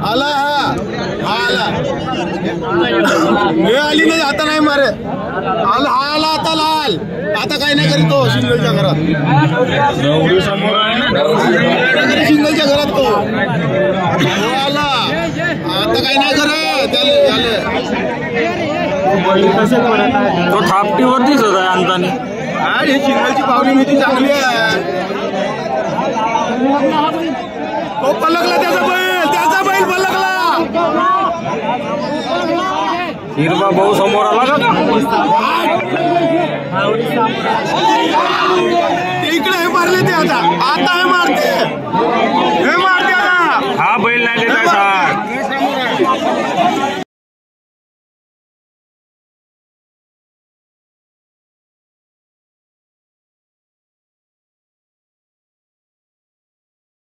आला हा आला हे आली नाही आता नाही मारे आला हा आला आता लाल आता काही नाही करीत तो सिंगलच्या घरात सिंगलच्या घरात तो आला आता काही नाही करत तो थापटीवरतीच होता अंताने हे सिंगलची पावली मिठी चांगली आहे तो पलकला त्याचा बैल पलकला हिरवा भाऊ समोर आला का इकडे हे मारले ते आता हे मारते